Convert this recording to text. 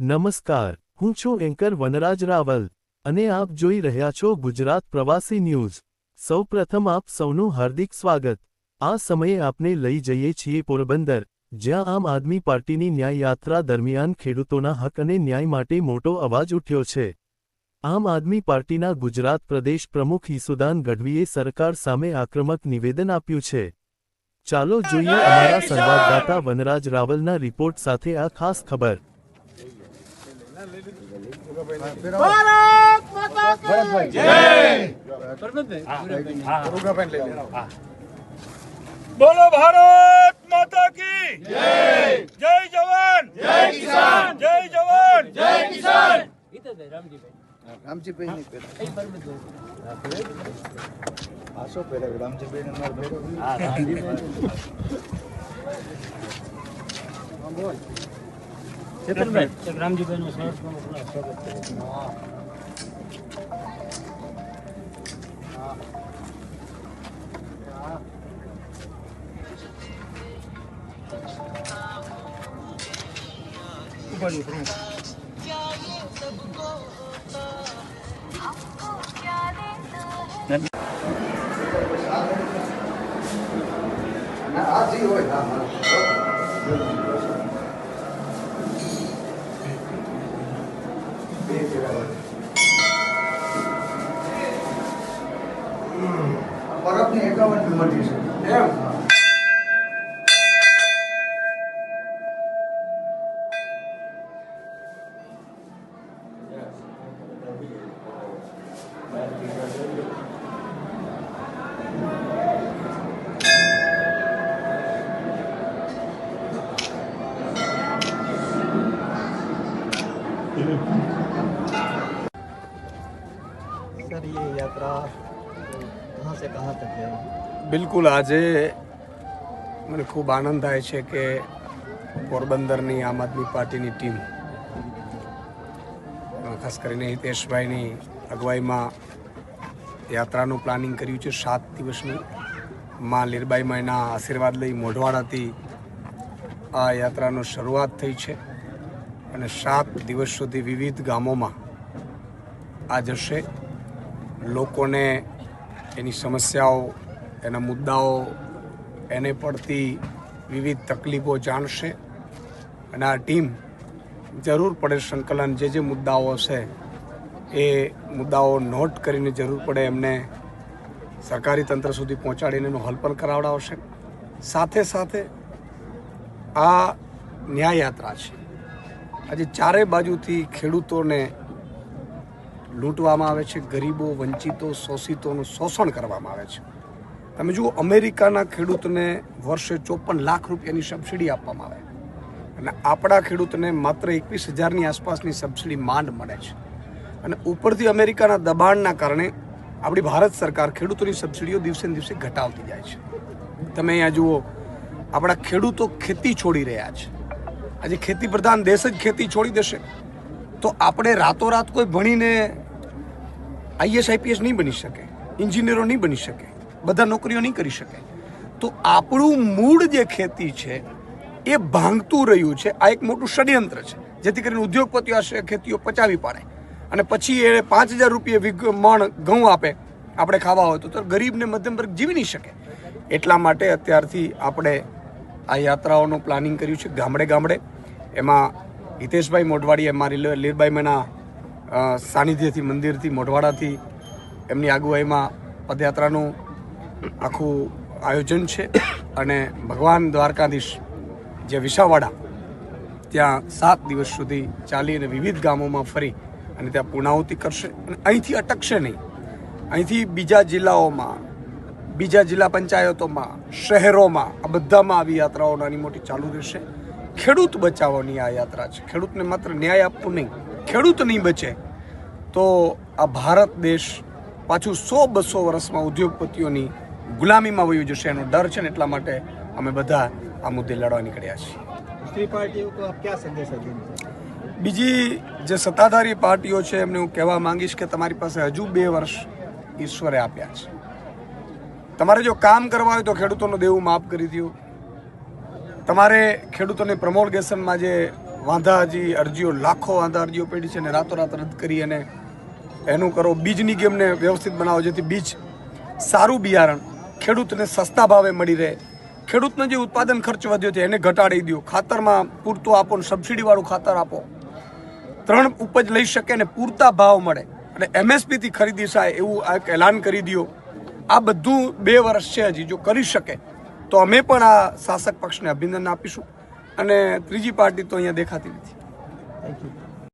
નમસ્કાર, હું છું એન્કર વનરાજ રાવલ અને આપ જોઈ રહ્યા છો ગુજરાત પ્રવાસી ન્યૂઝ। સૌપ્રથમ આપ સૌનું હાર્દિક સ્વાગત। આ સમયે આપને લઈ જઈએ છીએ પોરબંદર, જ્યાં આમ આદમી પાર્ટીની ન્યાય યાત્રા દરમિયાન ખેડૂતોના હક અને ન્યાય માટે મોટો અવાજ ઉઠ્યો છે। આમ આદમી પાર્ટીના ગુજરાત પ્રદેશ પ્રમુખ ઈસુદાન ગઢવીએ સરકાર સામે આક્રમક નિવેદન આપ્યું છે। ચાલો જોઈએ અમારા સંવાદદાતા વનરાજ રાવલના રિપોર્ટ સાથે આ ખાસ ખબર। भारत माता की जय। बोलो भारत माता की जय। जय जवान जय किसान, जय जवान जय किसान। रामजी भाई नहीं पेरा आसो पेरा रामजी भाई ने मार पेरा हां रामजी भाई हां बोल चेतनभाई रामजी भाई નો સ્વાગત છે। ना आज ही હોય હા બરફની 51 કિલોમીટર છે એમ। सर ये यात्रा कहाँ से कहाँ तक है? બિલકુલ આજે મને ખૂબ આનંદ થાય છે કે પોરબંદરની આમ આદમી પાર્ટીની ટીમ ખાસ કરીને હિતેશભાઈની અગવાઈમાં યાત્રાનું પ્લાનિંગ કર્યું છે। 7 દિવસની માં લીરબાઈ માના આશીર્વાદ લઈ મોઢવાડાથી આ યાત્રાનો શરૂઆત થઈ છે અને 7 દિવસ સુધી વિવિધ ગામોમાં આ જશે। લોકોને એની સમસ્યાઓ, એના મુદ્દાઓ, એને પડતી વિવિધ તકલીફો જાણશે અને આ ટીમ જરૂર પડે સંકલન જે મુદ્દાઓ હશે એ મુદ્દાઓ નોટ કરીને જરૂર પડે એમને સરકારી તંત્ર સુધી પહોંચાડીને એનો હલ પણ કરાવડાવશે। સાથે સાથે આ ન્યાય યાત્રા છે। આજે ચારે બાજુથી ખેડૂતોને લૂંટવામાં આવે છે, ગરીબો, વંચિતો, શોષિતોનું શોષણ કરવામાં આવે છે। તમે જુઓ, અમેરિકાના ખેડૂતને વર્ષે 54 લાખ રૂપિયાની સબસિડી આપવામાં આવે અને આપણા ખેડૂતને માત્ર 21,000ની આસપાસની સબસિડી માંડ મળે છે અને ઉપરથી અમેરિકાના દબાણના કારણે આપણી ભારત સરકાર ખેડૂતોની સબસિડીઓ દિવસે ને દિવસે ઘટાડતી જાય છે। તમે અહીંયા જુઓ, આપણા ખેડૂતો ખેતી છોડી રહ્યા છે। આજે ખેતી પ્રધાન દેશ જ ખેતી છોડી દેશે તો આપણે રાતોરાત કોઈ ભણીને IAS IPS નહીં બની શકે, એન્જિનિયરો નહીં બની શકે, બધા નોકરીઓ નહીં કરી શકે। તો આપણું મૂળ જે ખેતી છે એ ભાંગતું રહ્યું છે। આ એક મોટું ષડયંત્ર છે જેથી કરીને ઉદ્યોગપતિઓ આ ખેતીઓ પચાવી પાડે અને પછી એ 5,000 રૂપિયા મણ ઘઉં આપે આપણે ખાવા હોય તો ગરીબને મધ્યમ વર્ગ જીવી નહીં શકે। એટલા માટે અત્યારથી આપણે આ યાત્રાઓનું પ્લાનિંગ કર્યું છે ગામડે ગામડે। એમાં હિતેશભાઈ મોઢવાડીએ મારી લીરબાઈ મેના સાનિધ્યથી, મંદિરથી, મોઢવાડાથી એમની આગુવાઈમાં પદયાત્રાનું આખું આયોજન છે અને ભગવાન દ્વારકાધીશ જે વિસાવાડા ત્યાં 7 દિવસ સુધી ચાલી અને વિવિધ ગામોમાં ફરી અને ત્યાં પૂર્ણાહુતિ કરશે અને અહીંથી અટકશે નહીં। અહીંથી બીજા જિલ્લાઓમાં, બીજા જિલ્લા પંચાયતોમાં, શહેરોમાં, આ બધામાં આવી યાત્રાઓ નાની મોટી ચાલુ રહેશે। ખેડૂત બચાવવાની આ યાત્રા છે। ખેડૂતને માત્ર ન્યાય આપવું નહીં, ખેડૂત નહીં બચે તો આ ભારત દેશ પાછું 100-200 વર્ષમાં ઉદ્યોગપતિઓની ગુલામીમાં વયું જશે એનો ડર છે ને એટલા માટે અમે બધા આ મુદ્દે લડવા નીકળ્યા છીએ। दूसरी पार्टियों को आप क्या संदेश देंगे? બીજી જે સત્તાધારી પાર્ટીઓ છે એમને હું કહેવા માંગીશ કે તમારી પાસે હજુ 2 વર્ષ ઈશ્વરે આપ્યા છે। તમારે જો કામ કરવા હોય તો ખેડૂતોનું દેવું માફ કરી દો। તમારે ખેડૂતોને પ્રમોલ્ગેશનમાં જે વાંધાજી અરજીઓ લાખો વાંધા અરજીઓ પડી છે અને રાતોરાત રદ કરી અને એનું કરો. બીજની ગેમને વ્યવસ્થિત બનાવો જેથી બીજ સારું બિયારણ ખેડૂતને સસ્તા ભાવે મળી રહે. ખેડૂતનો જે ઉત્પાદન ખર્ચ વધ્યો છે એને ઘટાડી દો. ખાતરમાં પૂરતું આપો ને સબસિડીવાળું ખાતર આપો. 3 ઉપજ લઈ શકે ને પૂરતા ભાવ મળે અને MSPથી ખરીદી થાય એવું એક એલાન કરી દો. આ બધું 2 વર્ષ છે હજી. જો કરી શકે તો અમે પણ આ શાસક પક્ષને અભિનંદન આપીશું અને ત્રીજી પાર્ટી તો અહીંયા દેખાતી નથી. Thank you.